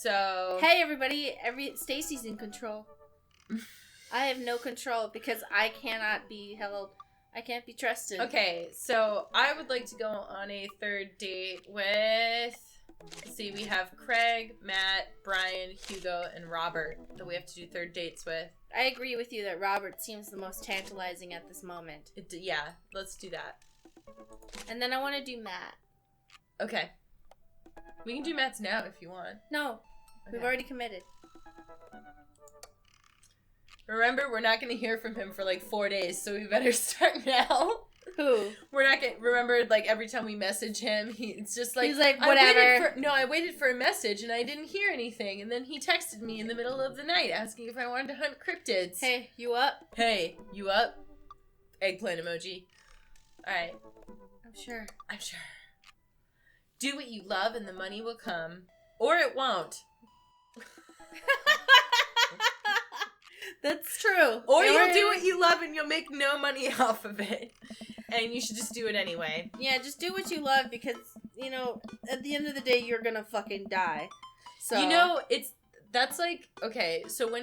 So... Hey, everybody. Stacy's in control. I have no control because I cannot be held. I can't be trusted. Okay, so I would like to go on a third date with... Let's see, we have Craig, Matt, Brian, Hugo, and Robert that we have to do third dates with. I agree with you that Robert seems the most tantalizing at this moment. Yeah, let's do that. And then I want to do Matt. Okay. We can do Matt's now if you want. No, okay. We've already committed. Remember, we're not going to hear from him for like 4 days, so we better start now. Who? We're not going to... Remember, like, every time we message him, it's just like... He's like, whatever. I waited for a message, and I didn't hear anything, and then he texted me in the middle of the night asking if I wanted to hunt cryptids. Hey, you up? Hey, you up? Eggplant emoji. Alright. I'm sure. Do what you love, and the money will come. Or it won't. That's true. Or you'll do what you love and you'll make no money off of it. And you should just do it anyway. Yeah, just do what you love because, you know, at the end of the day, you're gonna fucking die. So you know, that's like, okay, so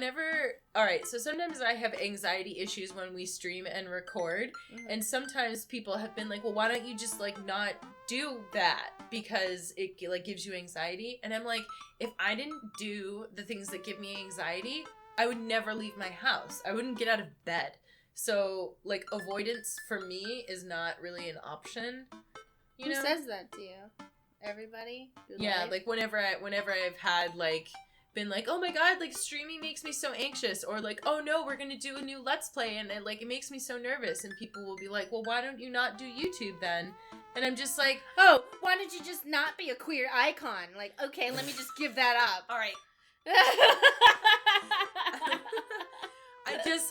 alright, so sometimes I have anxiety issues when we stream and record. Mm-hmm. And sometimes people have been like, well, why don't you just, like, not do that? Because it, like, gives you anxiety. And I'm like, if I didn't do the things that give me anxiety, I would never leave my house. I wouldn't get out of bed. So, like, avoidance for me is not really an option. You know? Who says that to you? Everybody? Yeah, like, whenever I've had, like, been like, oh my god, like, streaming makes me so anxious. Or, like, oh no, we're gonna do a new Let's Play, and it makes me so nervous. And people will be like, well, why don't you not do YouTube then? And I'm just like, oh, why don't you just not be a queer icon? Like, okay, let me just give that up. All right.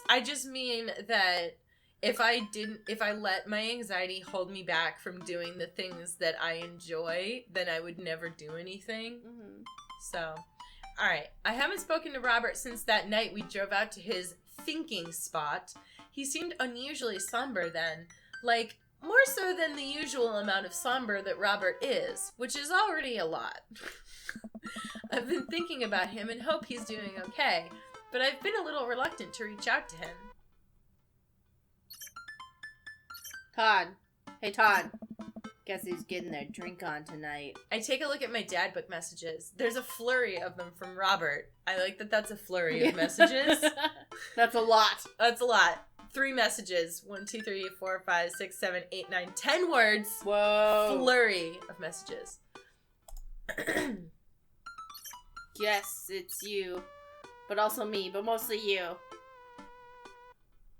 I just mean that if I let my anxiety hold me back from doing the things that I enjoy, then I would never do anything. Mm-hmm. So, all right. I haven't spoken to Robert since that night we drove out to his thinking spot. He seemed unusually somber then, like more so than the usual amount of somber that Robert is, which is already a lot. I've been thinking about him and hope he's doing okay, but I've been a little reluctant to reach out to him. Todd. Hey, Todd. Guess who's getting their drink on tonight? I take a look at my dad book messages. There's a flurry of them from Robert. I like that that's a flurry of messages. That's a lot. That's a lot. 3 messages. 1, 2, 3, 4, 5, 6, 7, 8, 9, 10 words. Whoa. Flurry of messages. Yes, it's you. But also me, but mostly you.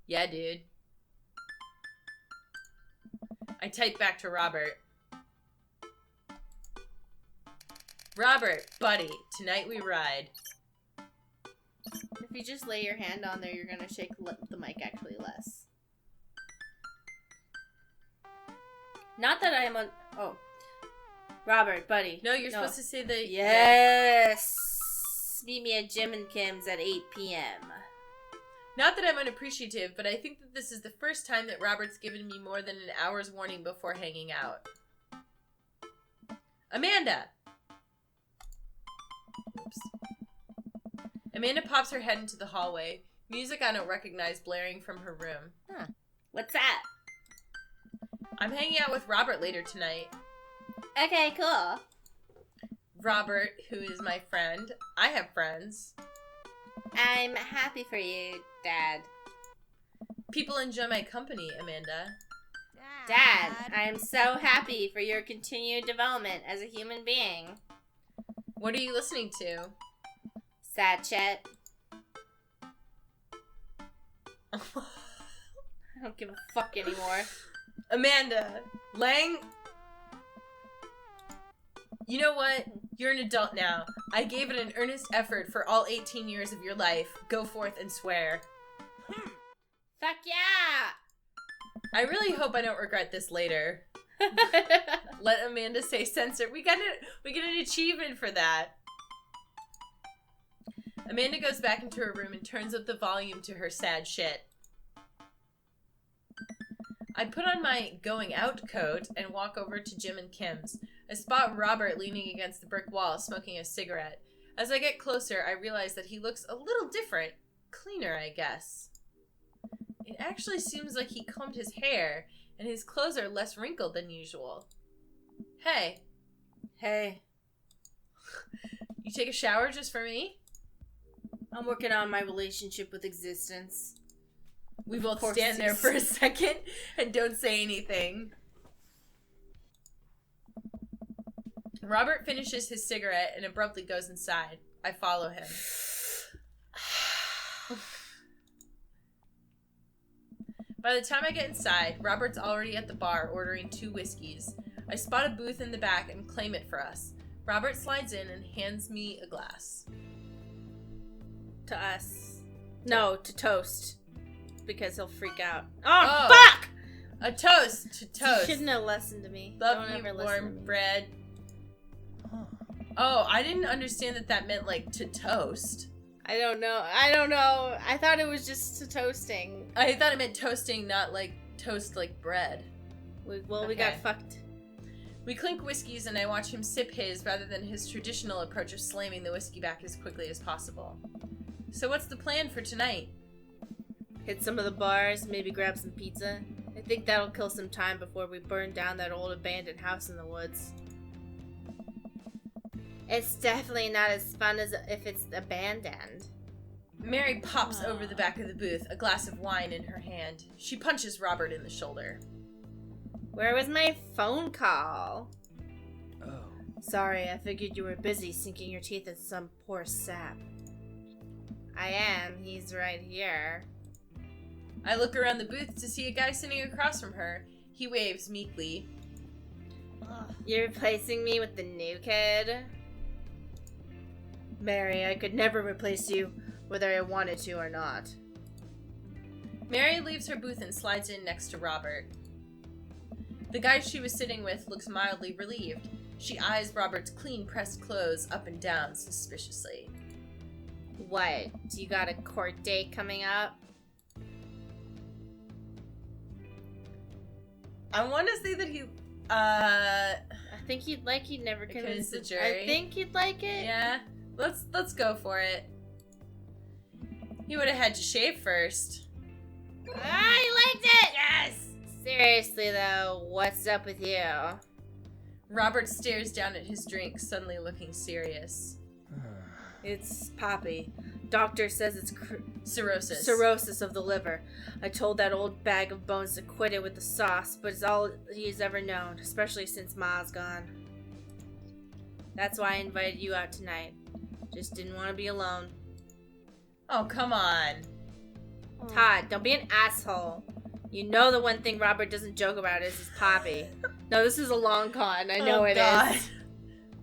Yeah, dude. I type back to Robert. Robert, buddy, tonight we ride. If you just lay your hand on there, you're gonna shake the mic actually less. Not that I am on... Oh. Robert, buddy. No, you're supposed to say the... Yes! Meet me at Jim and Kim's at 8 p.m. Not that I'm unappreciative, but I think that this is the first time that Robert's given me more than an hour's warning before hanging out. Amanda! Oops. Amanda pops her head into the hallway. Music I don't recognize blaring from her room. What's that? I'm hanging out with Robert later tonight. Okay, cool. Robert, who is my friend. I have friends. I'm happy for you, Dad. People enjoy my company, Amanda. Dad, I am so happy for your continued development as a human being. What are you listening to? Sad Chet. I don't give a fuck anymore. Amanda, Lang... You know what? You're an adult now. I gave it an earnest effort for all 18 years of your life. Go forth and swear. Fuck yeah! I really hope I don't regret this later. Let Amanda say censor. We get an achievement for that. Amanda goes back into her room and turns up the volume to her sad shit. I put on my going out coat and walk over to Jim and Kim's. I spot Robert leaning against the brick wall, smoking a cigarette. As I get closer, I realize that he looks a little different. Cleaner, I guess. It actually seems like he combed his hair, and his clothes are less wrinkled than usual. Hey. Hey. You take a shower just for me? I'm working on my relationship with existence. We both stand there for a second and don't say anything. Robert finishes his cigarette and abruptly goes inside. I follow him. By the time I get inside, Robert's already at the bar ordering 2 whiskeys. I spot a booth in the back and claim it for us. Robert slides in and hands me a glass. To us. No, to Toast. Because he'll freak out. Oh. Fuck! A toast to Toast. You shouldn't have listened to me. Love you, warm bread. Oh, I didn't understand that meant, like, to toast. I don't know. I thought it was just to toasting. I thought it meant toasting, not, like, toast like bread. We got fucked. We clink whiskeys and I watch him sip his rather than his traditional approach of slamming the whiskey back as quickly as possible. So what's the plan for tonight? Hit some of the bars, maybe grab some pizza. I think that'll kill some time before we burn down that old abandoned house in the woods. It's definitely not as fun as if it's abandoned. Mary pops over the back of the booth, a glass of wine in her hand. She punches Robert in the shoulder. Where was my phone call? Oh. Sorry, I figured you were busy sinking your teeth in some poor sap. I am. He's right here. I look around the booth to see a guy sitting across from her. He waves meekly. You're replacing me with the new kid? Mary, I could never replace you, whether I wanted to or not. Mary leaves her booth and slides in next to Robert. The guy she was sitting with looks mildly relieved. She eyes Robert's clean pressed clothes up and down suspiciously. What? Do you got a court date coming up? I want to say that he, I think he'd never convince the jury. I think he'd like it. Yeah. Let's go for it. He would have had to shave first. Ah, he liked it! Yes! Seriously, though, what's up with you? Robert stares down at his drink, suddenly looking serious. It's Poppy. Doctor says it's Cirrhosis. Cirrhosis of the liver. I told that old bag of bones to quit it with the sauce, but it's all he's ever known, especially since Ma's gone. That's why I invited you out tonight. Just didn't want to be alone. Oh, come on. Todd, don't be an asshole. You know the one thing Robert doesn't joke about is his Poppy. No, this is a long con. I know it is.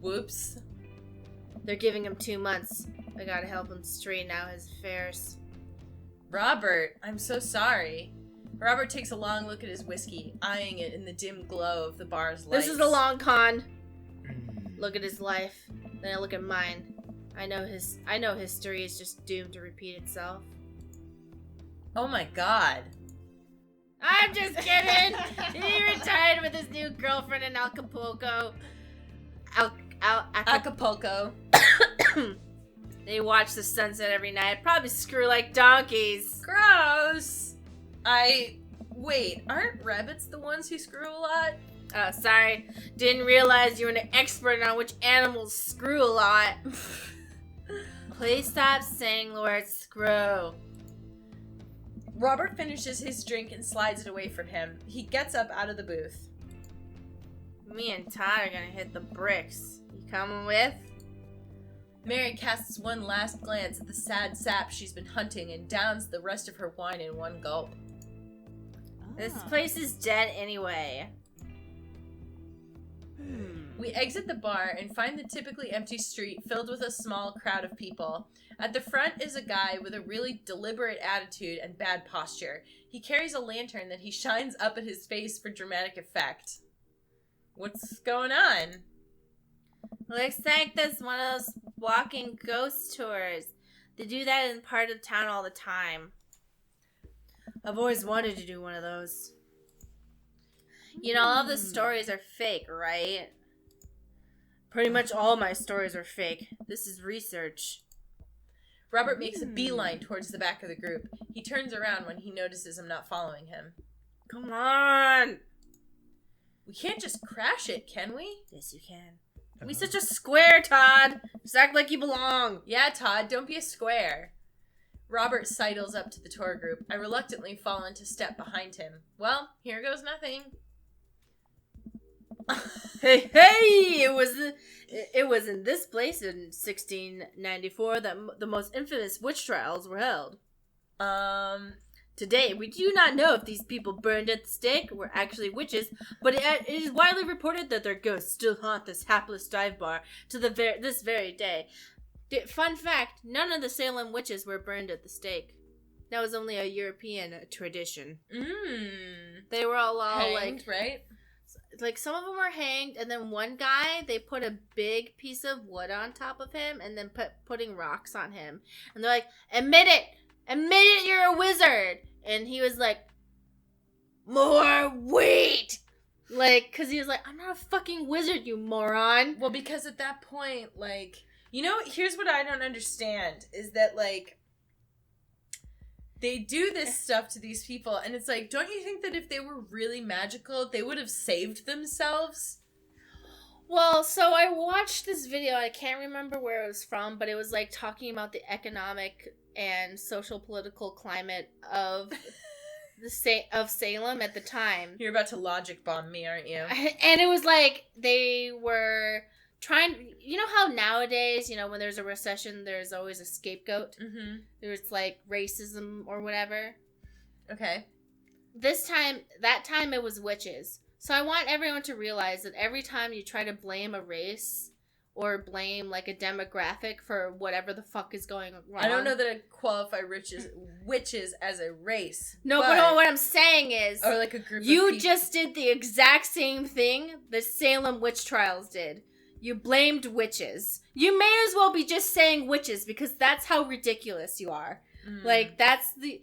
Whoops. They're giving him 2 months. I gotta help him straighten out his affairs. Robert, I'm so sorry. Robert takes a long look at his whiskey, eyeing it in the dim glow of the bar's lights. This is a long con. Look at his life. Then I look at mine. I know history is just doomed to repeat itself. Oh my god. I'm just kidding. He retired with his new girlfriend in Acapulco. Acapulco. They watch the sunset every night. Probably screw like donkeys. Gross. Wait, aren't rabbits the ones who screw a lot? Oh, sorry. Didn't realize you were an expert on which animals screw a lot. Please stop saying the word screw. Robert finishes his drink and slides it away from him. He gets up out of the booth. Me and Todd are gonna hit the bricks. You coming with? Mary casts one last glance at the sad sap she's been hunting and downs the rest of her wine in one gulp. This place is dead anyway. We exit the bar and find the typically empty street filled with a small crowd of people. At the front is a guy with a really deliberate attitude and bad posture. He carries a lantern that he shines up at his face for dramatic effect. What's going on? Looks like this one of those walking ghost tours. They do that in part of town all the time. I've always wanted to do one of those. You know, all the stories are fake, right? Pretty much all my stories are fake. This is research. Robert makes a beeline towards the back of the group. He turns around when he notices I'm not following him. Come on! We can't just crash it, can we? Yes, you can. Be such a square, Todd. Just act like you belong. Yeah, Todd, don't be a square. Robert sidles up to the tour group. I reluctantly fall into step behind him. Well, here goes nothing. Hey! It was in this place in 1694 that the most infamous witch trials were held. Today, we do not know if these people burned at the stake were actually witches, but it is widely reported that their ghosts still haunt this hapless dive bar to this very day. Fun fact, none of the Salem witches were burned at the stake. That was only a European tradition. They were all hanged, right? Like, some of them were hanged, and then one guy, they put a big piece of wood on top of him, and then putting rocks on him. And they're like, admit it, you're a wizard! And he was like, more wheat! Like, because he was like, I'm not a fucking wizard, you moron! Well, because at that point, like, you know, here's what I don't understand, is that, like, they do this stuff to these people, and it's like, don't you think that if they were really magical, they would have saved themselves? Well, so I watched this video, I can't remember where it was from, but it was, like, talking about the economic and social political climate of of Salem at the time. You're about to logic bomb me, aren't you? And it was like, they were trying, you know how nowadays, you know, when there's a recession, there's always a scapegoat? Mm-hmm. There's, like, racism or whatever. Okay. That time it was witches. So I want everyone to realize that every time you try to blame a race or blame, like, a demographic for whatever the fuck is going wrong. I don't know that I qualify witches as a race. No, but what I'm saying is, or like a group of you people. just did the exact same thing the Salem witch trials did. You blamed witches. You may as well be just saying witches because that's how ridiculous you are. Like, that's the...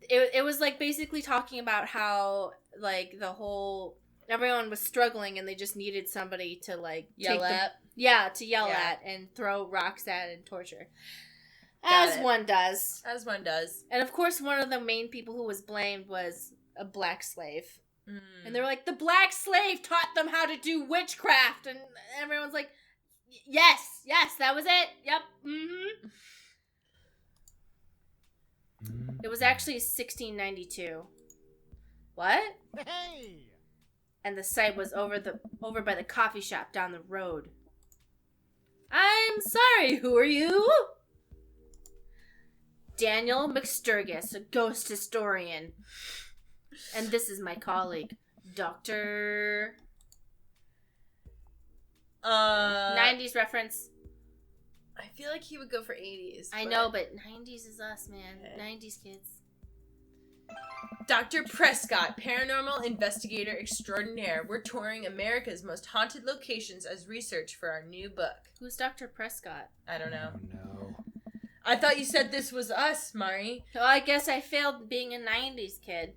It was, like, basically talking about how, like, the whole... Everyone was struggling and they just needed somebody to, like... Yell at? Yeah, to yell at and throw rocks at and torture. As one does. As one does. And, of course, one of the main people who was blamed was a black slave. And they were like, the black slave taught them how to do witchcraft. And everyone's like, yes, that was it. Yep. Mm-hmm. It was actually 1692. What? Hey! And the site was over by the coffee shop down the road. I'm sorry, who are you? Daniel McSturgis, a ghost historian. And this is my colleague, Dr. 90s reference. I feel like he would go for 80s. I know, but 90s is us, man. 90s kids. Dr. Prescott, paranormal investigator extraordinaire. We're touring America's most haunted locations as research for our new book. Who's Dr. Prescott? I don't know. No. I thought you said this was us, Mari. Well, I guess I failed being a 90s kid.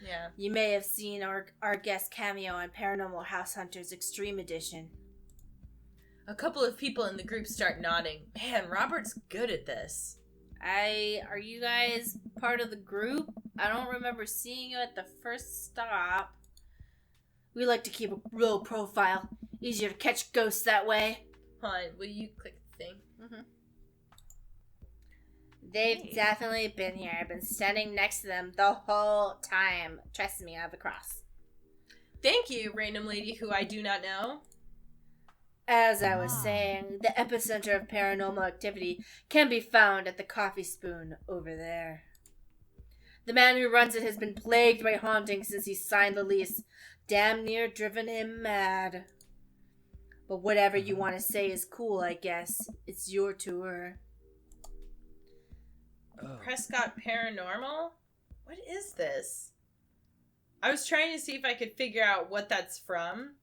Yeah. You may have seen our guest cameo on Paranormal House Hunters Extreme Edition. A couple of people in the group start nodding. Man, Robert's good at this. Are you guys part of the group? I don't remember seeing you at the first stop. We like to keep a low profile. Easier to catch ghosts that way. Hold on, will you click the thing? Mm-hmm. They've definitely been here. I've been standing next to them the whole time. Trust me, I have a cross. Thank you, random lady who I do not know. As I was saying, the epicenter of paranormal activity can be found at the Coffee Spoon over there. The man who runs it has been plagued by hauntings since he signed the lease. Damn near driven him mad. But whatever you want to say is cool, I guess. It's your tour. Prescott Paranormal? What is this? I was trying to see if I could figure out what that's from.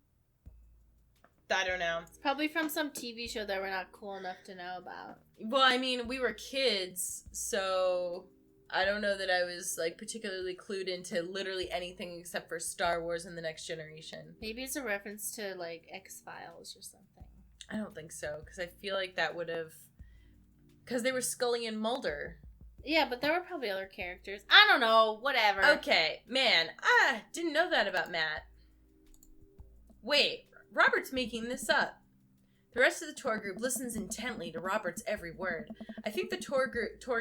I don't know. It's probably from some TV show that we're not cool enough to know about. Well, I mean, we were kids, so I don't know that I was, like, particularly clued into literally anything except for Star Wars and The Next Generation. Maybe it's a reference to, like, X-Files or something. I don't think so, because I feel like that would have... Because they were Scully and Mulder. Yeah, but there were probably other characters. I don't know. Whatever. Okay, man. Didn't know that about Matt. Wait, Robert's making this up. The rest of the tour group listens intently to Robert's every word. I think the tour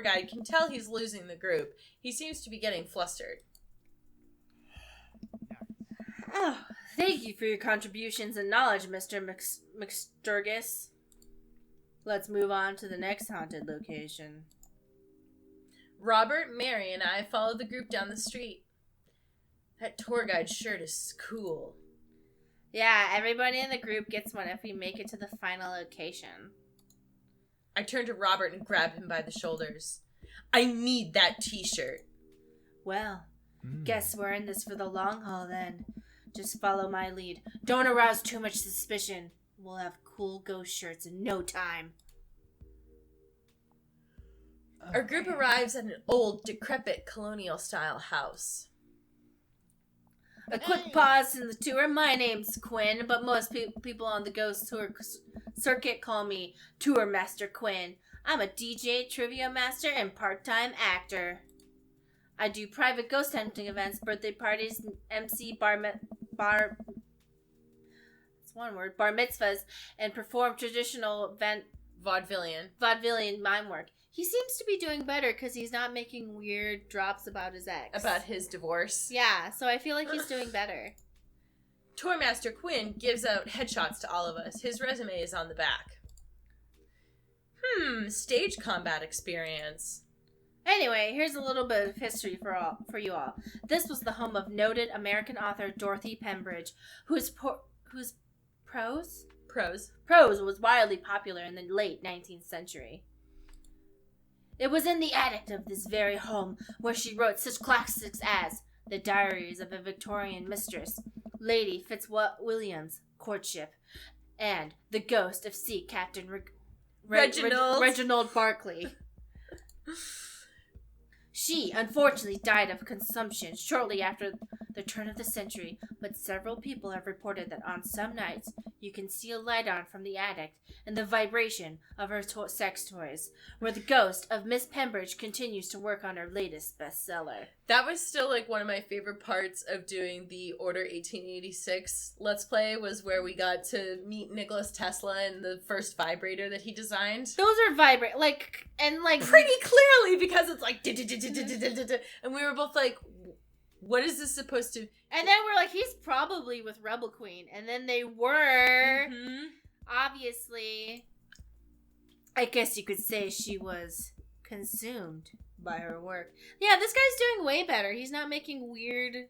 guide can tell he's losing the group. He seems to be getting flustered. Oh, thank you for your contributions and knowledge, Mr. McSturgis. Let's move on to the next haunted location. Robert, Mary, and I follow the group down the street. That tour guide shirt is cool. Yeah, everybody in the group gets one if we make it to the final location. I turn to Robert and grab him by the shoulders. I need that t-shirt. Well, guess we're in this for the long haul then. Just follow my lead. Don't arouse too much suspicion. We'll have cool ghost shirts in no time. Our group arrives at an old, decrepit, colonial-style house. A quick pause in the tour. My name's Quinn, but most people on the ghost tour circuit call me Tour Master Quinn. I'm a DJ, trivia master, and part-time actor. I do private ghost hunting events, birthday parties, MC bar mitzvahs, and perform traditional vaudevillian mime work. He seems to be doing better because he's not making weird drops about his ex. About his divorce. Yeah, so I feel like he's doing better. Tour Master Quinn gives out headshots to all of us. His resume is on the back. Stage combat experience. Anyway, here's a little bit of history for you all. This was the home of noted American author Dorothy Pembridge, whose prose was wildly popular in the late 19th century. It was in the attic of this very home where she wrote such classics as The Diaries of a Victorian Mistress, Lady Fitzwilliam's Courtship, and The Ghost of Sea Captain Reginald Barclay. She, unfortunately, died of consumption shortly after the turn of the century, but several people have reported that on some nights you can see a light on from the attic and the vibration of her sex toys, where the ghost of Miss Pembridge continues to work on her latest bestseller. That was still like one of my favorite parts of doing the Order 1886 Let's Play, was where we got to meet Nikola Tesla and the first vibrator that he designed. Those are pretty clearly, because it's like and we were both like, what is this supposed to... And then we're like, he's probably with Rebel Queen. And then they were. Obviously, I guess you could say she was consumed by her work. Yeah, this guy's doing way better. He's not making weird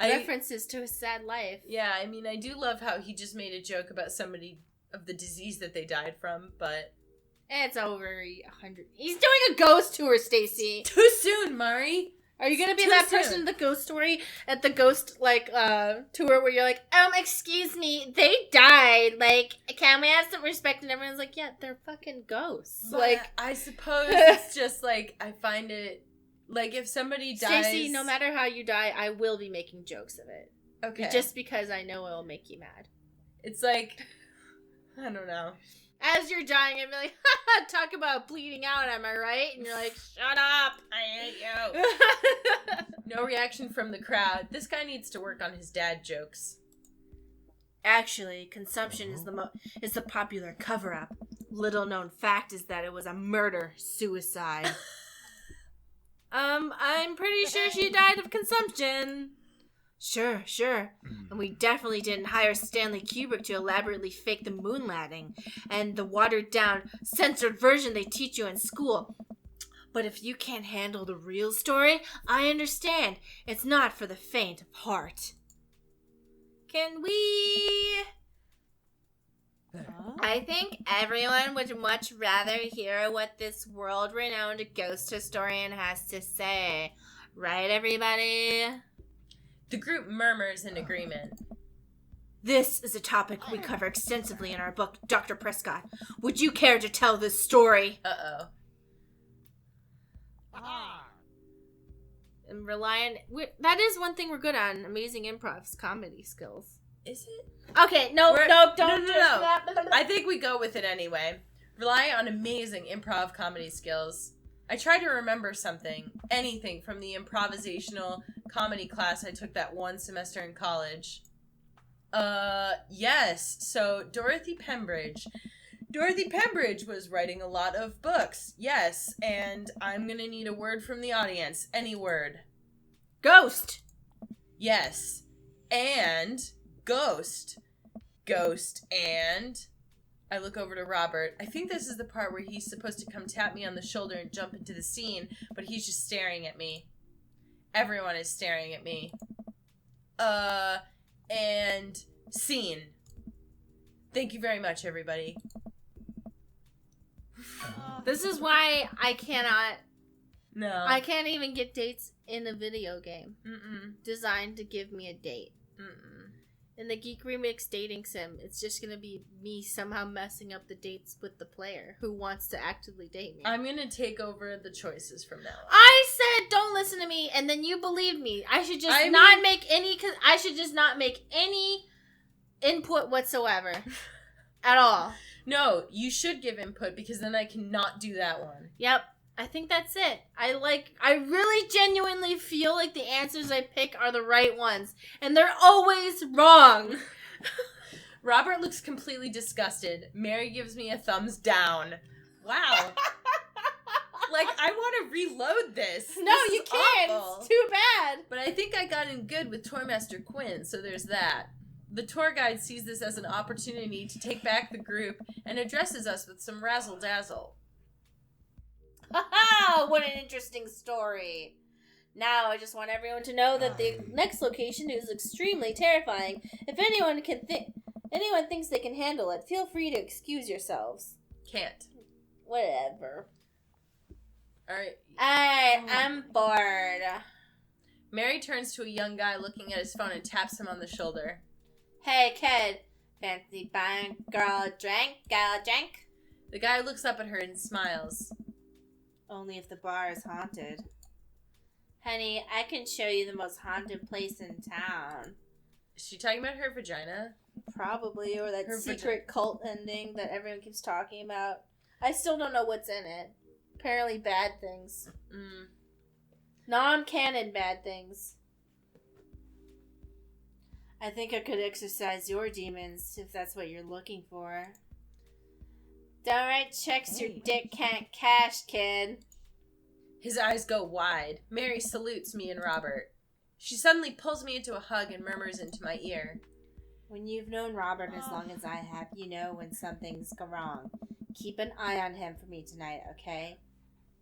references to his sad life. Yeah, I mean, I do love how he just made a joke about somebody of the disease that they died from, but... It's over 100. He's doing a ghost tour, Stacy. Too soon, Mari. Are you gonna be that person in the ghost story at the ghost tour where you're like, excuse me, they died. Like, can we have some respect? And everyone's like, yeah, they're fucking ghosts. But like, I suppose it's just like, I find it like, if somebody dies, Stacey, no matter how you die, I will be making jokes of it. Okay. Just because I know it'll make you mad. It's like, I don't know. As you're dying, I'd be like, talk about bleeding out, am I right? And you're like, shut up, I hate you. No reaction from the crowd. This guy needs to work on his dad jokes. Actually, consumption is the popular cover-up. Little known fact is that it was a murder-suicide. I'm pretty sure she died of consumption. Sure. And we definitely didn't hire Stanley Kubrick to elaborately fake the moon landing and the watered-down, censored version they teach you in school. But if you can't handle the real story, I understand. It's not for the faint of heart. Can we... I think everyone would much rather hear what this world-renowned ghost historian has to say. Right, everybody? The group murmurs in agreement. This is a topic we cover extensively in our book, Dr. Prescott. Would you care to tell this story? Uh-oh. And that is one thing we're good on, amazing improv comedy skills. Is it? Okay, no, don't. No. I think we go with it anyway. Rely on amazing improv comedy skills. I try to remember anything from the improvisational comedy class I took that one semester in college. Yes. So Dorothy Pembridge was writing a lot of books. Yes, and I'm gonna need a word from the audience. Any word. Ghost. Yes. And ghost. Ghost and... I look over to Robert. I think this is the part where he's supposed to come tap me on the shoulder and jump into the scene, but he's just staring at me. Everyone is staring at me. And scene. Thank you very much, everybody. This is why I cannot... No. I can't even get dates in a video game. Mm-mm. Designed to give me a date. Mm-mm. In the Geek Remix dating sim, it's just gonna be me somehow messing up the dates with the player who wants to actively date me. I'm gonna take over the choices from now on. I said don't listen to me, and then you believed me. I should just not make any input whatsoever. At all. No, you should give input because then I cannot do that one. Yep. I think that's it. I really genuinely feel like the answers I pick are the right ones. And they're always wrong. Robert looks completely disgusted. Mary gives me a thumbs down. Wow. Like, I want to reload this. No, this you can't. Awful. It's too bad. But I think I got in good with Tourmaster Quinn, so there's that. The tour guide sees this as an opportunity to take back the group and addresses us with some razzle-dazzle. Haha! What an interesting story. Now I just want everyone to know that the next location is extremely terrifying. If anyone thinks they can handle it, feel free to excuse yourselves. Can't. Whatever. Alright, I'm bored. Mary turns to a young guy looking at his phone and taps him on the shoulder. Hey kid, fancy buying girl a drink? The guy looks up at her and smiles. Only if the bar is haunted. Honey, I can show you the most haunted place in town. Is she talking about her vagina? Probably, or that secret cult ending that everyone keeps talking about. I still don't know what's in it. Apparently bad things. Non-canon bad things. I think I could exorcise your demons, if that's what you're looking for. Don't write checks your dick can't cash, kid. His eyes go wide. Mary salutes me and Robert. She suddenly pulls me into a hug and murmurs into my ear. When you've known Robert as long as I have, you know when something's wrong. Keep an eye on him for me tonight, okay?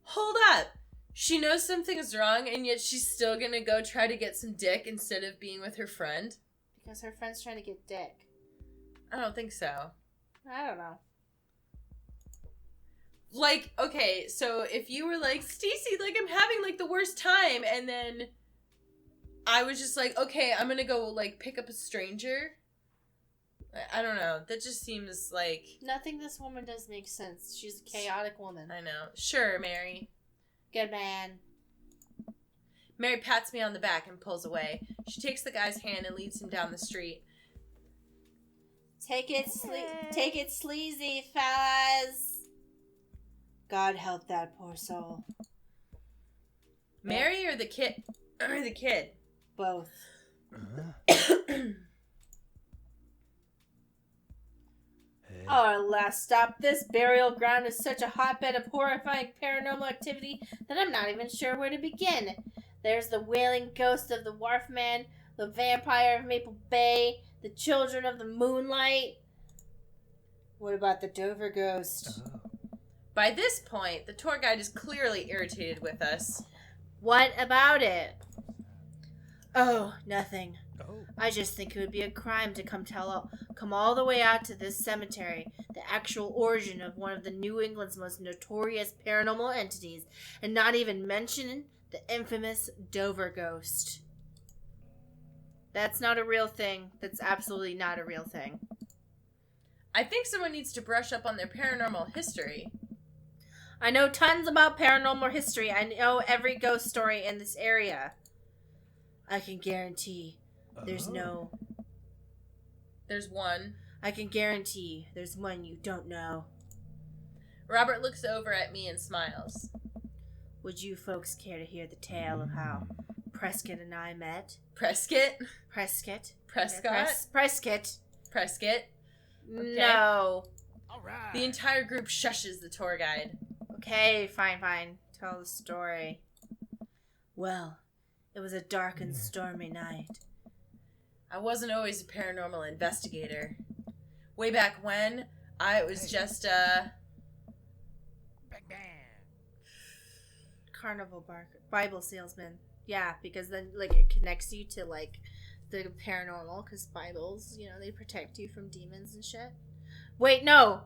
Hold up! She knows something's wrong and yet she's still gonna go try to get some dick instead of being with her friend? Because her friend's trying to get dick. I don't think so. I don't know. Like, okay, so if you were like, Stacey, like, I'm having, like, the worst time, and then I was just like, okay, I'm gonna go, like, pick up a stranger. I don't know. That just seems like... Nothing this woman does makes sense. She's a chaotic woman. I know. Sure, Mary. Good man. Mary pats me on the back and pulls away. She takes the guy's hand and leads him down the street. Take it sleazy, fellas. God help that poor soul. Mary or the kid? Or the kid? Both. Our last stop, this burial ground is such a hotbed of horrifying paranormal activity that I'm not even sure where to begin. There's the wailing ghost of the Wharf Man, the vampire of Maple Bay, the children of the moonlight. What about the Dover ghost? By this point, the tour guide is clearly irritated with us. What about it? Oh, nothing. I just think it would be a crime to come all the way out to this cemetery, the actual origin of one of the New England's most notorious paranormal entities, and not even mention the infamous Dover ghost. That's not a real thing. That's absolutely not a real thing. I think someone needs to brush up on their paranormal history. I know tons about paranormal history. I know every ghost story in this area. I can guarantee there's no There's one. I can guarantee there's one you don't know. Robert looks over at me and smiles. Would you folks care to hear the tale of how Prescott and I met? Prescott? Prescott? Prescott? Prescott? Prescott? Okay. No. All right. The entire group shushes the tour guide. Okay, fine. Tell the story. Well, it was a dark and stormy night. I wasn't always a paranormal investigator. Way back when, I was just Bang, bang. Carnival Bible salesman. Yeah, because then, like, it connects you to, like, the paranormal, because Bibles, you know, they protect you from demons and shit. Wait, no!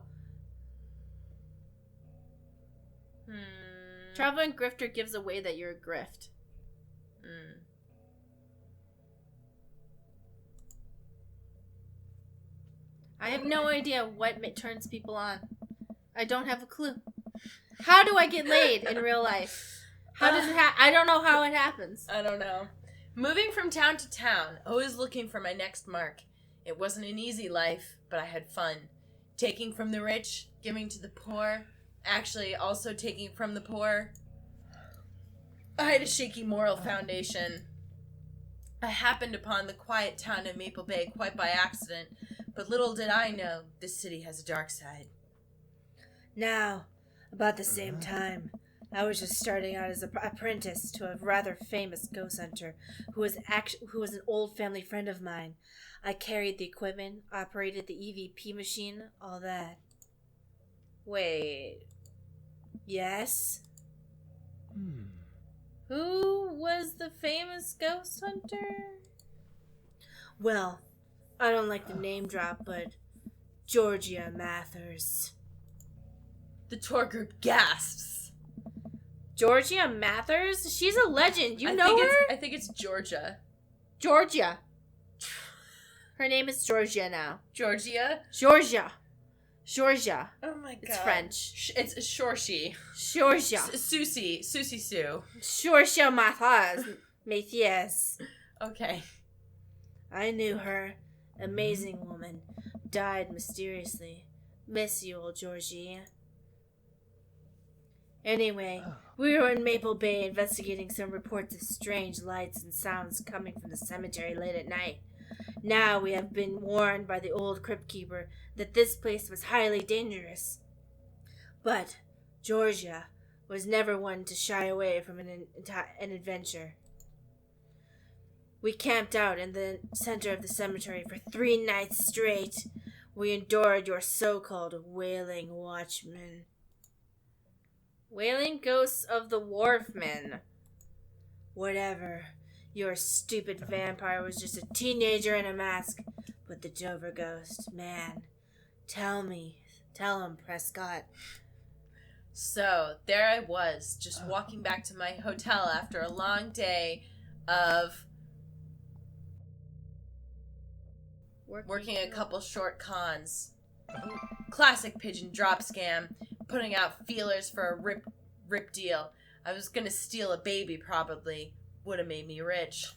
Traveling grifter gives away that you're a grift. I have no idea what turns people on. I don't have a clue. How do I get laid in real life? How does it I don't know how it happens. I don't know. Moving from town to town, always looking for my next mark. It wasn't an easy life, but I had fun. Taking from the rich, giving to the poor, actually also taking from the poor. I had a shaky moral foundation. I happened upon the quiet town of Maple Bay quite by accident, but little did I know this city has a dark side. Now, about the same time, I was just starting out as an apprentice to a rather famous ghost hunter who was an old family friend of mine. I carried the equipment, operated the EVP machine, all that. Wait. Yes? Who was the famous ghost hunter? Well, I don't like the name drop, but Georgia Mathers. The tour group gasps. Georgia Mathers? She's a legend. You know her? I think it's Georgia. Georgia. Her name is Georgia now. Georgia? Georgia. Georgia. Oh my god. It's French. It's Shorshi. Georgia. Susie Sue. Georgia Matthias. Okay. I knew her. Amazing woman. Died mysteriously. Miss you, old Georgie. Anyway, we were in Maple Bay investigating some reports of strange lights and sounds coming from the cemetery late at night. Now we have been warned by the old crypt keeper that this place was highly dangerous. But Georgia was never one to shy away from an adventure. We camped out in the center of the cemetery for 3 nights straight. We endured your so-called wailing watchmen. Wailing ghosts of the wharfmen. Whatever. Your stupid vampire was just a teenager in a mask. But the Dover ghost, man. Tell him, Prescott. So, there I was, just walking back to my hotel after a long day of working a couple short cons. Classic pigeon drop scam, putting out feelers for a rip deal. I was gonna steal a baby, probably. Would have made me rich.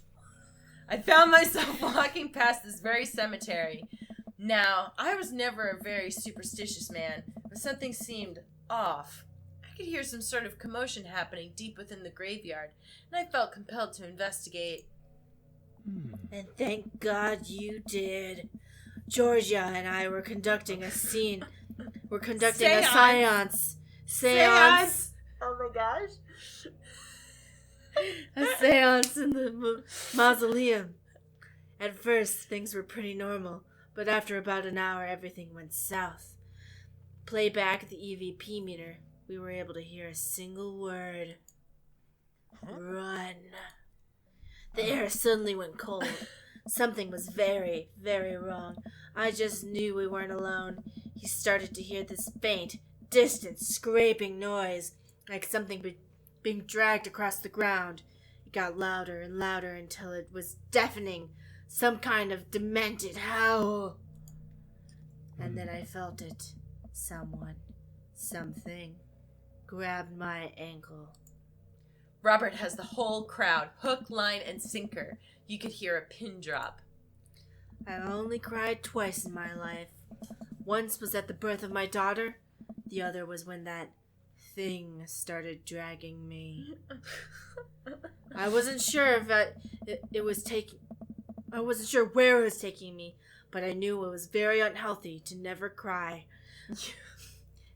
I found myself walking past this very cemetery. Now, I was never a very superstitious man, but something seemed off. I could hear some sort of commotion happening deep within the graveyard, and I felt compelled to investigate. And thank God you did. Georgia and I were conducting a scene. We're conducting a seance. Seance. Oh my gosh. A seance in the mausoleum. At first, things were pretty normal, but after about an hour, everything went south. Play back the EVP meter. We were able to hear a single word. Run. The air suddenly went cold. Something was very, very wrong. I just knew we weren't alone. He started to hear this faint, distant, scraping noise, like something being dragged across the ground. It got louder and louder until it was deafening. Some kind of demented howl. And then I felt it. Something grabbed my ankle. Robert has the whole crowd, hook, line, and sinker. You could hear a pin drop. I only cried twice in my life. Once was at the birth of my daughter. The other was when that thing started dragging me. I wasn't sure if it was taking... I wasn't sure where it was taking me, but I knew it was very unhealthy to never cry.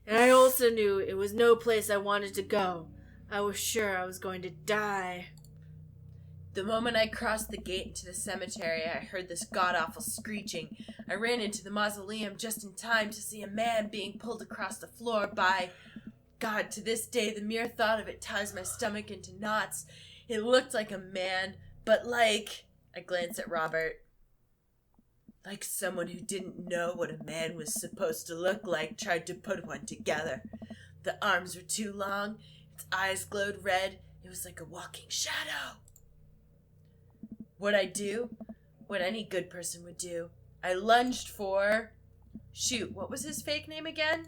And I also knew it was no place I wanted to go. I was sure I was going to die. The moment I crossed the gate into the cemetery, I heard this god-awful screeching. I ran into the mausoleum just in time to see a man being pulled across the floor by... God, to this day, the mere thought of it ties my stomach into knots. It looked like a man, but like... I glanced at Robert. Like someone who didn't know what a man was supposed to look like tried to put one together. The arms were too long, its eyes glowed red. It was like a walking shadow. What'd I do? What any good person would do. I lunged for... Shoot, what was his fake name again?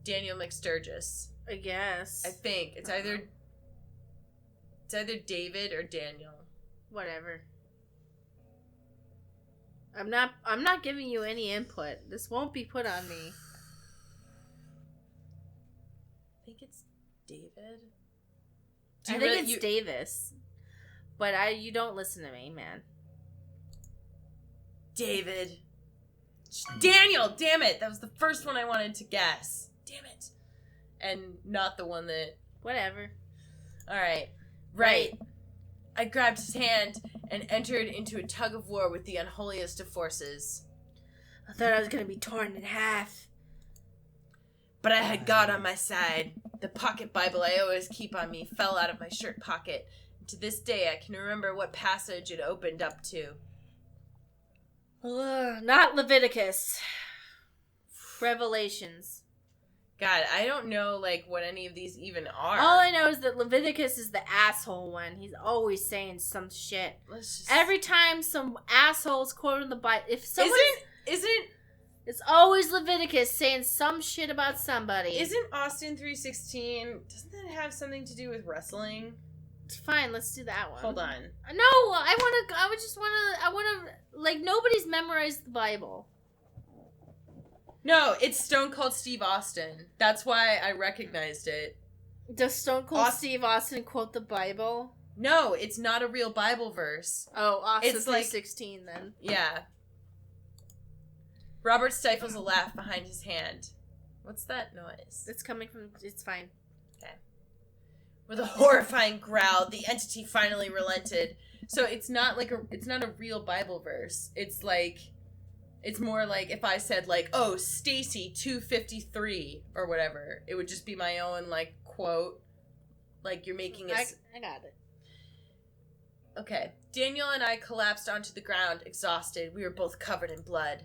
Daniel McSturgis. I guess. I think. It's either David or Daniel. Whatever. I'm not giving you any input. This won't be put on me. I think it's David. I think it's Davis. But you don't listen to me, man. David. Daniel, damn it. That was the first one I wanted to guess. Damn it. And not the one that... Whatever. Alright. Right. I grabbed his hand and entered into a tug of war with the unholiest of forces. I thought I was going to be torn in half. But I had God on my side. The pocket Bible I always keep on me fell out of my shirt pocket. And to this day, I can remember what passage it opened up to. Not Leviticus. Revelations. God, I don't know, like, what any of these even are. All I know is that Leviticus is the asshole one. He's always saying some shit. Every time some asshole's quoting the Bible, if someone Isn't... It's always Leviticus saying some shit about somebody. Isn't Austin 3:16, doesn't that have something to do with wrestling? It's fine, let's do that one. Hold on. No, like, nobody's memorized the Bible. No, it's Stone Cold Steve Austin. That's why I recognized it. Does Stone Cold Steve Austin quote the Bible? No, it's not a real Bible verse. Oh, Austin It's 3:16 then. Yeah. Robert stifles a laugh behind his hand. What's that noise? It's coming from... It's fine. Okay. With a horrifying growl, the entity finally relented. So it's not a real Bible verse. It's like... It's more like if I said, like, oh, Stacy 253 or whatever. It would just be my own, like, quote. Like, you're making it... I got it. Okay. Daniel and I collapsed onto the ground, exhausted. We were both covered in blood.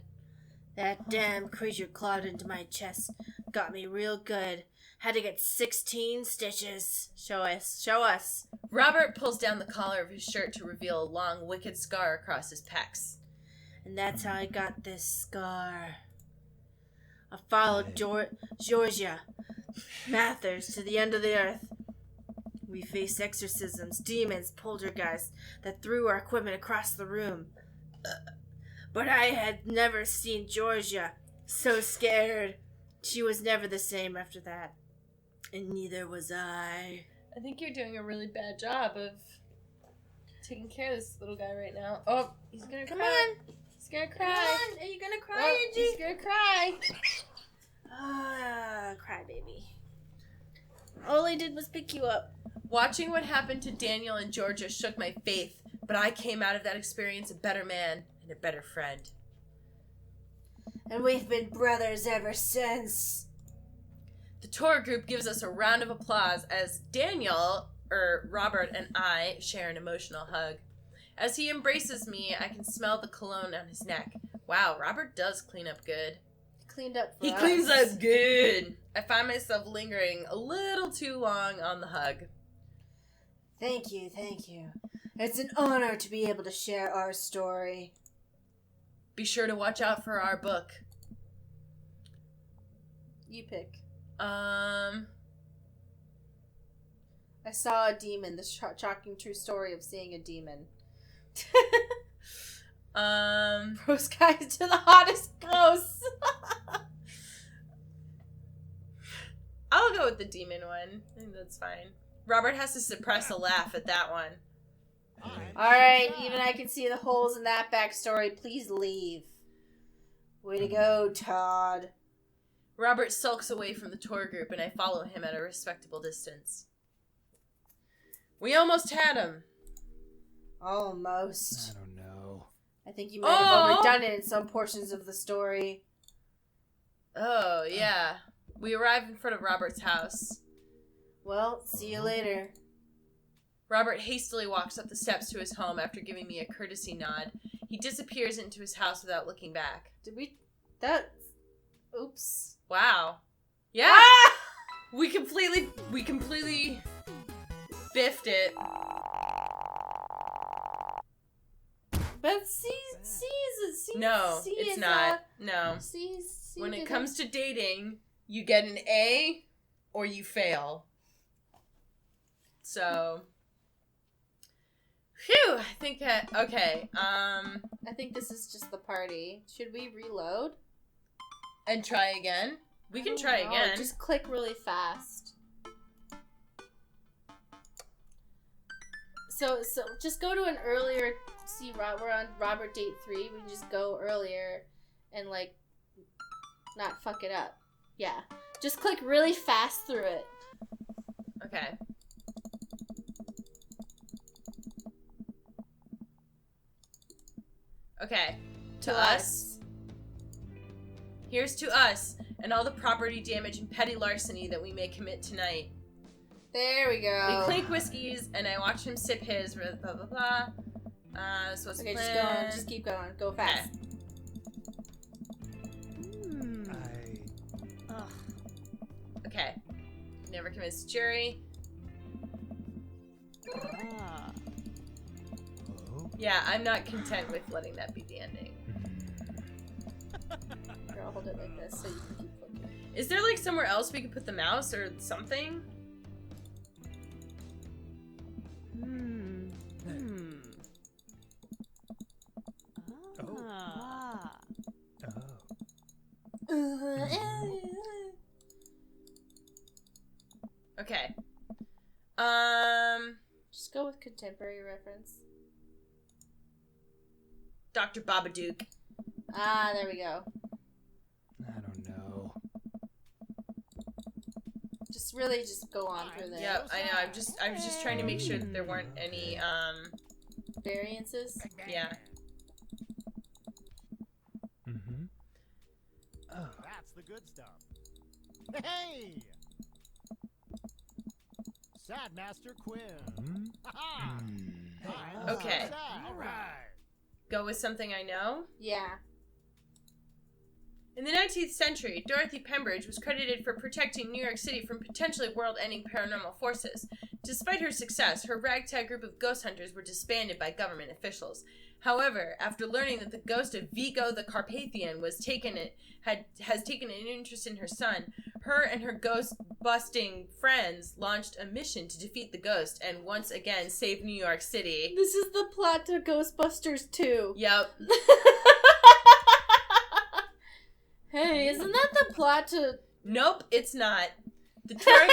That damn creature clawed into my chest. Got me real good. Had to get 16 stitches. Show us. Robert pulls down the collar of his shirt to reveal a long, wicked scar across his pecs. And that's how I got this scar. I followed Georgia Mathers to the end of the earth. We faced exorcisms, demons, poltergeists that threw our equipment across the room. But I had never seen Georgia so scared. She was never the same after that. And neither was I. I think you're doing a really bad job of taking care of this little guy right now. Oh, he's gonna Come cry. on. He's gonna cry. Come on. Are you gonna cry, Oh, Angie? he's gonna cry. Cry, baby. All I did was pick you up. Watching what happened to Daniel and Georgia shook my faith, but I came out of that experience a better man and a better friend. And we've been brothers ever since. The tour group gives us a round of applause as Robert and I share an emotional hug. As he embraces me, I can smell the cologne on his neck. Wow, Robert does clean up good. Cleaned up for He us. cleans up good. I find myself lingering a little too long on the hug. Thank you. It's an honor to be able to share our story. Be sure to watch out for our book. You pick. I I saw a demon. The shocking true story of seeing a demon. Bruce guide to the hottest ghosts. I'll go with the demon one. I think that's fine. Robert has to suppress a laugh at that one. Alright, even I can see the holes in that backstory. Please leave. Way to go, Todd. Robert sulks away from the tour group, and I follow him at a respectable distance. We almost had him. Almost. I don't know. I think you might have overdone it in some portions of the story. Oh, yeah. We arrive in front of Robert's house. Well, see you later. Robert hastily walks up the steps to his home after giving me a courtesy nod. He disappears into his house without looking back. Oops. Wow. Yeah! Ah! We completely biffed it. But C No, it's is not. No. C When it comes to dating, you get an A or you fail. So, phew, I think that, okay, I think this is just the party. Should we reload? and try again? We can try again. Just click really fast. So just go to an earlier, we're on Robert date 3, we can just go earlier and, like, not fuck it up. Yeah. Just click really fast through it. Okay. Okay. To us. Here's to us and all the property damage and petty larceny that we may commit tonight. There we go. We clink whiskeys, and I watch him sip his, blah, blah, blah. So what's the Okay, plan? just keep going. Go fast. Okay. Never convinced jury. Yeah, I'm not content with letting that be the ending. Here, I'll hold it like this so you can keep clicking. Is there, like, somewhere else we could put the mouse or something? Okay. Just go with contemporary reference. Dr. Babadook. Ah, there we go. I don't know. Just go on through there. Yep, I know. I was just trying to make sure that there weren't any variances. yeah. Mm-hmm. Oh. That's the good stuff. Hey! Sad Master Quinn. Mm-hmm. Ha-ha! Okay. All right. Go with something I know. Yeah. In the 19th century, Dorothy Pembridge was credited for protecting New York City from potentially world-ending paranormal forces. Despite her success, her ragtag group of ghost hunters were disbanded by government officials. However, after learning that the ghost of Vigo the Carpathian has taken an interest in her son, her and her ghost-busting friends launched a mission to defeat the ghost and once again save New York City. This is the plot to Ghostbusters 2. Yep. Hey, isn't that the plot to... Nope, it's not. The tour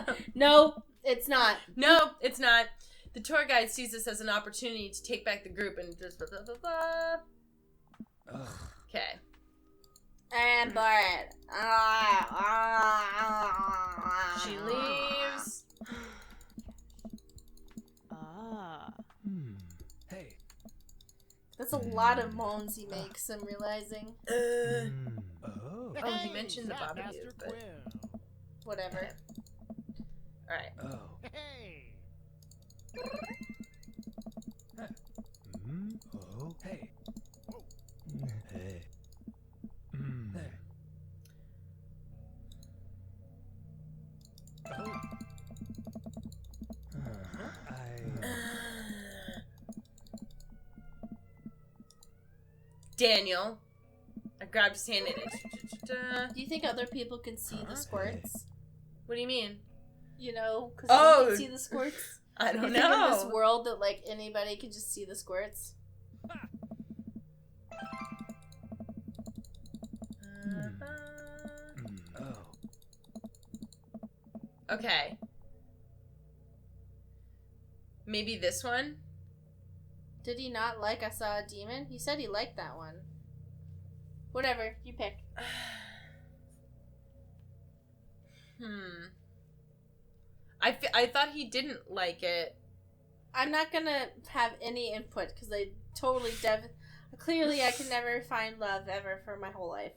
guide... No, it's not. No, it's not. The tour guide sees this as an opportunity to take back the group and just blah, blah, blah, blah. Okay. And Bart. She leaves. Hey. That's a lot of moans he makes, I'm realizing. Oh. Oh, he mentioned the Sad Babadook, Master but... Quinn. Whatever. Alright. Oh. Hey! Oh. Hey. Hey. Hey. Oh. Daniel. I grabbed his hand and Do you think other people can see the squirts? What do you mean? You know, because Oh. you can see the squirts. I don't You think in this know. world that like anybody could just see the squirts? Oh. Okay. Maybe this one? Did he not like I Saw a Demon? He said he liked that one. Whatever, you pick. I thought he didn't like it. I'm not gonna have any input because I totally clearly I can never find love ever for my whole life.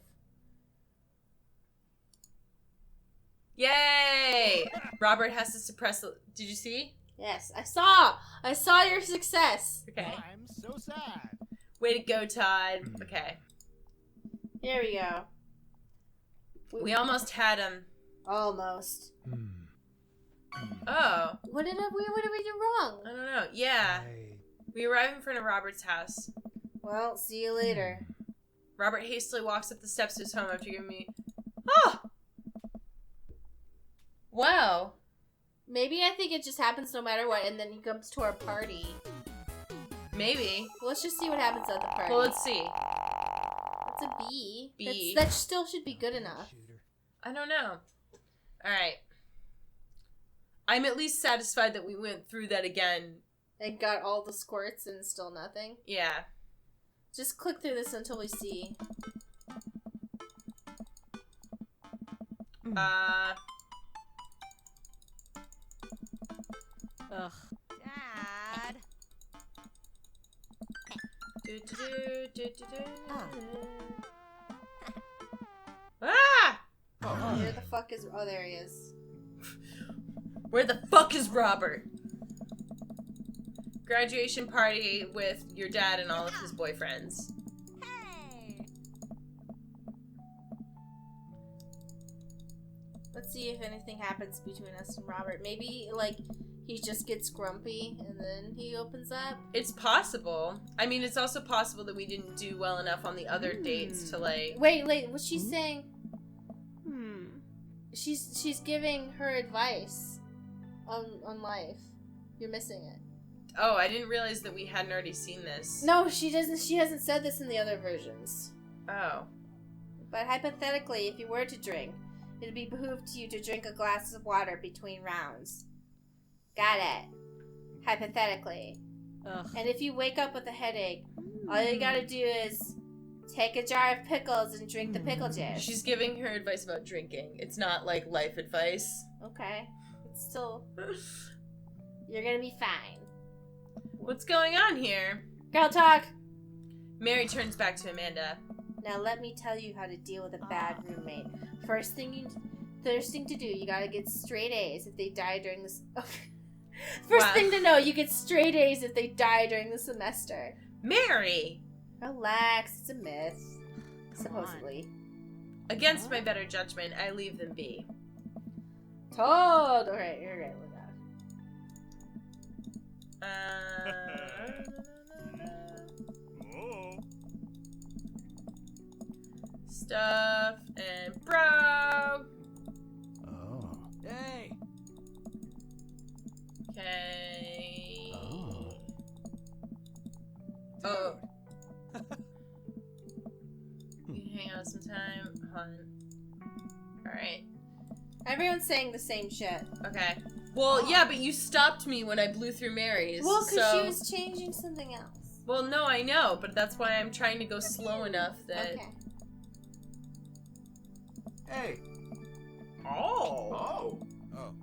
Yay! Robert has to suppress. Did you see? Yes, I saw your success. Okay. I'm so sad. Way to go, Todd. Okay. Here we go. We almost had him. Almost. Oh. What did we do wrong? I don't know. Yeah. We arrive in front of Robert's house. Well, see you later. Robert hastily walks up the steps to his home after giving me... Oh! Wow. Maybe I think it just happens no matter what, and then he comes to our party. Maybe. Well, let's just see what happens at the party. Well, let's see. It's a B. B. That still should be good enough. I don't know. Alright. I'm at least satisfied that we went through that again. And got all the squirts and still nothing. Yeah. Just click through this until we see. Ugh. Dad. Ah! Where the fuck is... Oh, there he is. Where the fuck is Robert? Graduation party with your dad and all of his boyfriends. Hey. Let's see if anything happens between us and Robert. Maybe, like, he just gets grumpy and then he opens up. It's possible. I mean, it's also possible that we didn't do well enough on the other dates to, like... Wait, what's she saying? She's giving her advice on life. You're missing it. Oh, I didn't realize that we hadn't already seen this. No, she doesn't. She hasn't said this in the other versions. Oh. But hypothetically, if you were to drink, it'd be behooved to you to drink a glass of water between rounds. Got it. Hypothetically. Ugh. And if you wake up with a headache, all you gotta do is take a jar of pickles and drink the pickle juice. She's giving her advice about drinking. It's not, like, life advice. Okay. It's still... You're gonna be fine. What's going on here? Girl talk! Mary turns back to Amanda. Now let me tell you how to deal with a bad roommate. First thing to do, you gotta get straight A's if they die during this... First Wow. thing to know, you get straight A's if they die during the semester. Mary! Relax, it's a myth. Come Supposedly. Against my better judgment, I leave them be. Toad! Alright, you're right with that. Oh. Stuff and bro. Oh. Hey. Okay. Oh. Oh. You can hang out sometime. Hold on. Alright. Everyone's saying the same shit. Okay. Well, yeah, but you stopped me when I blew through Mary's. Well, because so... she was changing something else. Well, no, I know, but that's why I'm trying to go slow enough that... Okay. Hey. Oh. Oh. Oh.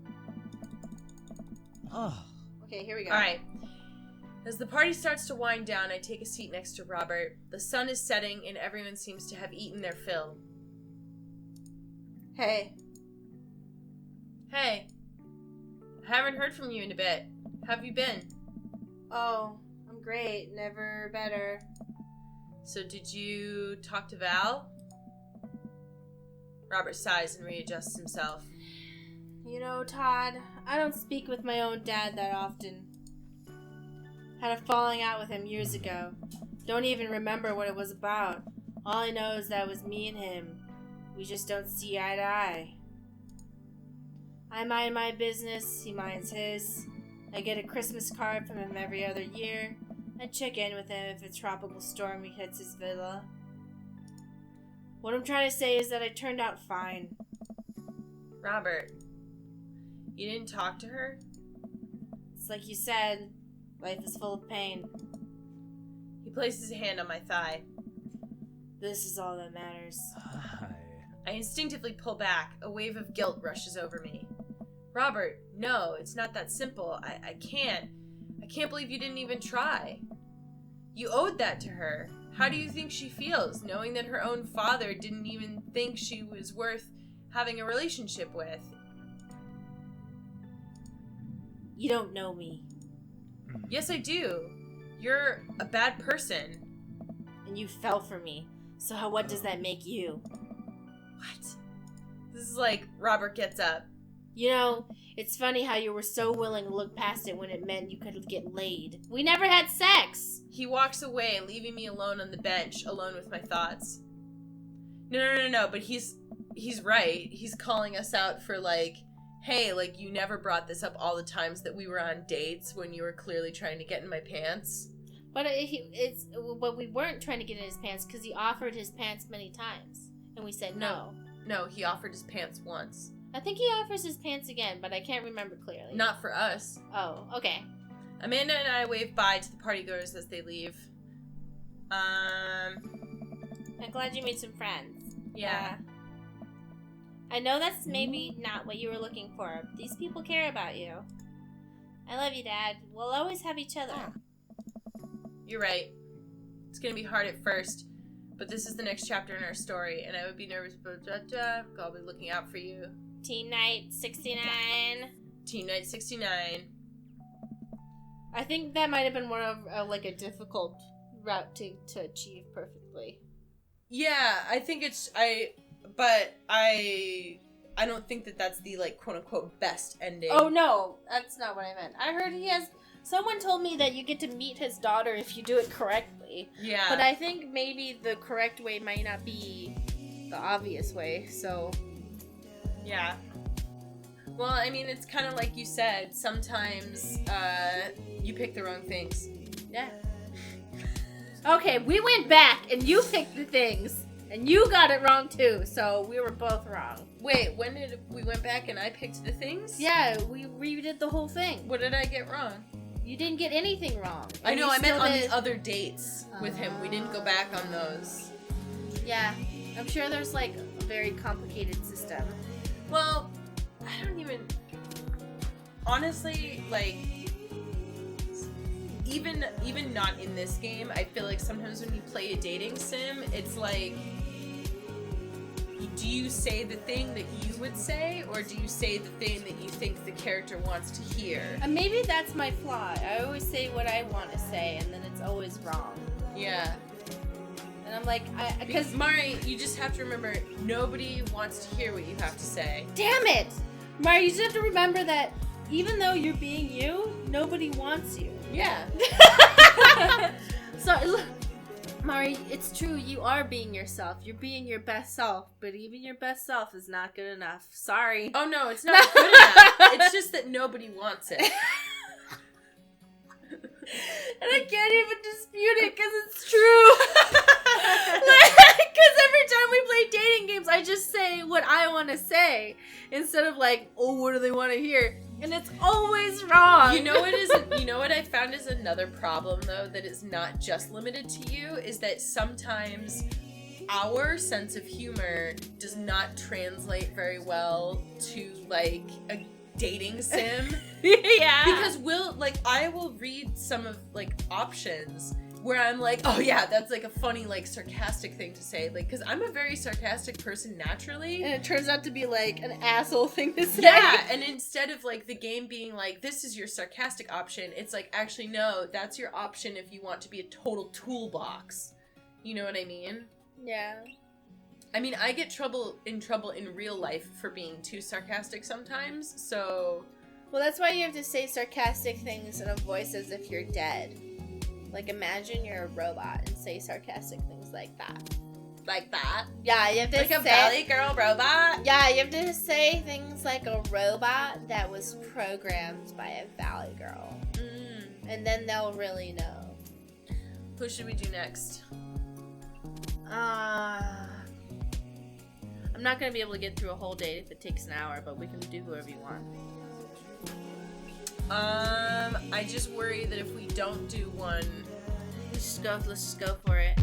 Oh. Okay, here we go. Alright. As the party starts to wind down, I take a seat next to Robert. The sun is setting and everyone seems to have eaten their fill. Hey. Hey. I haven't heard from you in a bit. How have you been? Oh, I'm great. Never better. So did you talk to Val? Robert sighs and readjusts himself. You know, Todd, I don't speak with my own dad that often. Had a falling out with him years ago. Don't even remember what it was about. All I know is that it was me and him. We just don't see eye to eye. I mind my business, he minds his, I get a Christmas card from him every other year. I check in with him if a tropical storm hits his villa. What I'm trying to say is that I turned out fine. Robert, you didn't talk to her? It's like you said, life is full of pain. He places a hand on my thigh. This is all that matters. Hi. I instinctively pull back. A wave of guilt rushes over me. Robert, no, it's not that simple. I can't. I can't believe you didn't even try. You owed that to her. How do you think she feels, knowing that her own father didn't even think she was worth having a relationship with? You don't know me. Yes, I do. You're a bad person. And you fell for me. So what does that make you? What? This is like Robert gets up. You know, it's funny how you were so willing to look past it when it meant you could get laid. We never had sex! He walks away, leaving me alone on the bench, alone with my thoughts. No, but he's right. He's calling us out for like, hey, like you never brought this up all the times that we were on dates when you were clearly trying to get in my pants. But but we weren't trying to get in his pants because he offered his pants many times. And we said no. No, he offered his pants once. I think he offers his pants again, but I can't remember clearly. Not for us. Oh, okay. Amanda and I wave bye to the partygoers as they leave. I'm glad you made some friends. Yeah. I know that's maybe not what you were looking for. These people care about you. I love you, Dad. We'll always have each other. You're right. It's gonna be hard at first, but this is the next chapter in our story, and I would be nervous, but I'll be looking out for you. Teen Night 69. Teen Night 69. I think that might have been one of like a difficult route to achieve perfectly. Yeah, I think I don't think that that's the like quote unquote best ending. Oh no, that's not what I meant. I heard someone told me that you get to meet his daughter if you do it correctly. Yeah. But I think maybe the correct way might not be the obvious way, so. Yeah. Well, I mean, it's kind of like you said, sometimes you pick the wrong things. Yeah. Okay, we went back and you picked the things. And you got it wrong too, so we were both wrong. Wait, when did we went back and I picked the things? Yeah, we redid the whole thing. What did I get wrong? You didn't get anything wrong. I know, I meant on the other dates with him. We didn't go back on those. Yeah, I'm sure there's like a very complicated system. Well, I don't even... Honestly, like... Even not in this game, I feel like sometimes when you play a dating sim, it's like... Do you say the thing that you would say, or do you say the thing that you think the character wants to hear? And maybe that's my flaw. I always say what I want to say, and then it's always wrong. Yeah. And I'm like, because Mari, you just have to remember, nobody wants to hear what you have to say. Damn it! Mari, you just have to remember that even though you're being you, nobody wants you. Yeah. So, look, Mari, it's true, you are being yourself. You're being your best self, but even your best self is not good enough. Sorry. Oh no, it's not good enough. It's just that nobody wants it. And I can't even dispute it because it's true. Because every time we play dating games, I just say what I want to say instead of like, oh, what do they want to hear? And it's always wrong. You know what I found is another problem though that is not just limited to you is that sometimes our sense of humor does not translate very well to like a dating sim. Yeah. Because I will read some of like options where I'm like, oh yeah, that's like a funny like sarcastic thing to say, like because I'm a very sarcastic person naturally, and it turns out to be like an asshole thing to say. Yeah, and instead of like the game being like this is your sarcastic option, it's like actually no, that's your option if you want to be a total toolbox. You know what I mean? Yeah. I mean, I get in trouble in real life for being too sarcastic sometimes, so... Well, that's why you have to say sarcastic things in a voice as if you're dead. Like, imagine you're a robot and say sarcastic things like that. Like that? Yeah, you have to like say... a Valley Girl robot? Yeah, you you have to say things like a robot that was programmed by a valley girl. And then they'll really know. Who should we do next? I'm not gonna be able to get through a whole date if it takes an hour, but we can do whoever you want. I just worry that if we don't do one, Let's just go for it.